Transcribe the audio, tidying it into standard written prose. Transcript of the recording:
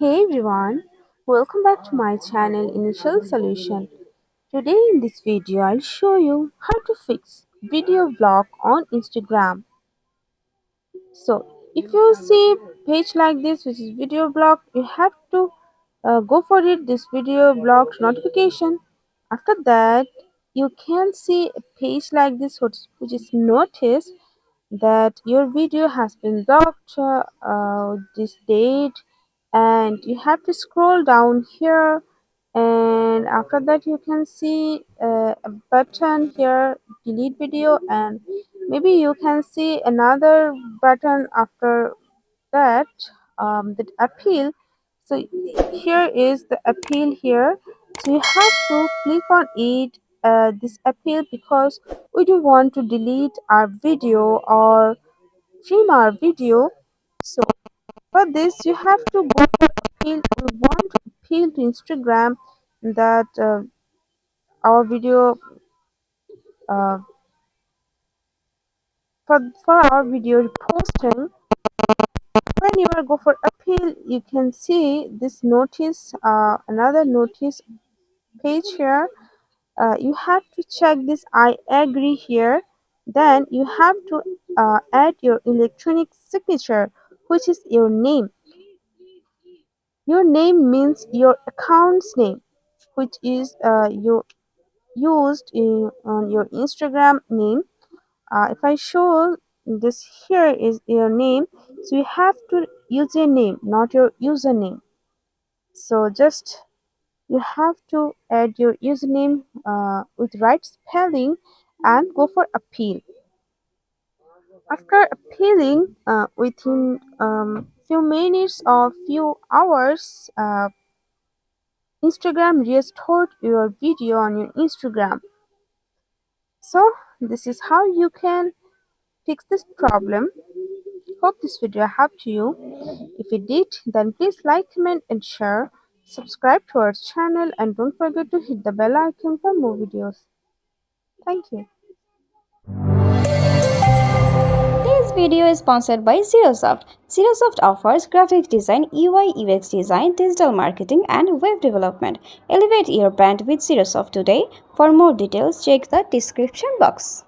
Hey everyone, welcome back to my channel Initial Solution. Today in this video I'll show you how to fix video block on Instagram. So if you see page like this which is video block, you have to go for it this video blocked notification. After that you can see a page like this which is notice that your video has been blocked this date, and you have to scroll down here, and after that you can see a button here, delete video, and maybe you can see another button after that, that appeal. So here is the appeal here, so you have to click on it, this appeal, because we do want to delete our video or trim our video. So for this you have to go for appeal. We want to appeal to Instagram that our video, uh, for our video posting. When you are go for appeal, you can see this notice, another notice page here. You have to check this I agree here. Then you have to add your electronic signature, which is your name. Your name means your account's name, which is you used on your Instagram name. If I show this, here is your name, so you have to use your name, not your username. So just you have to add your username with right spelling and go for appeal. After appealing, within few minutes or few hours, Instagram restored your video on your Instagram. So this is how you can fix this problem. Hope this video helped you. If it did, then please like, comment and share. Subscribe to our channel and don't forget to hit the bell icon for more videos. Thank you. This video is sponsored by Zerosoft. Zerosoft offers graphic design, UI UX design, digital marketing, and web development. Elevate your brand with Zerosoft today. For more details, check the description box.